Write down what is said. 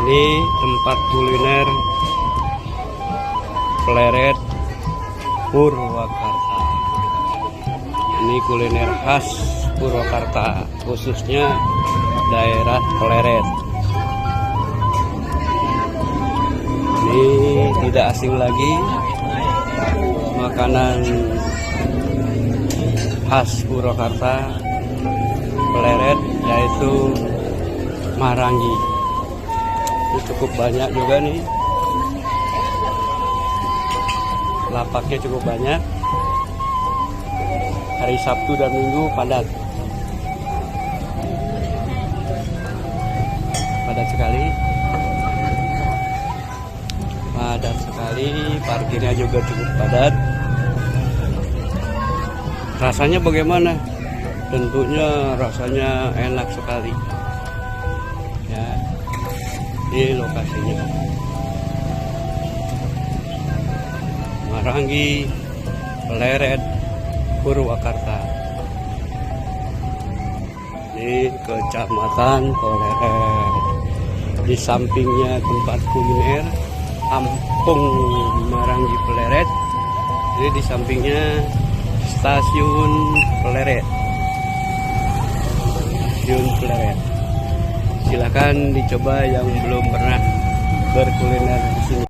Ini tempat kuliner Pleret Purwakarta. Ini kuliner khas Purwakarta, khususnya daerah Pleret. Ini tidak asing lagi, makanan khas Purwakarta Pleret, yaitu marangi. Ini cukup banyak juga nih, lapaknya cukup banyak. Hari Sabtu dan Minggu padat sekali, parkirnya juga cukup padat. Rasanya bagaimana? Tentunya rasanya enak sekali ya. Ini lokasinya Marangi Pleret Purwakarta. Ini Kecamatan Pleret. Di sampingnya tempat kuliner Kampung Marangi Pleret. Jadi di sampingnya stasiun Pleret. Stasiun Pleret. Silakan dicoba yang belum pernah berkuliner di sini.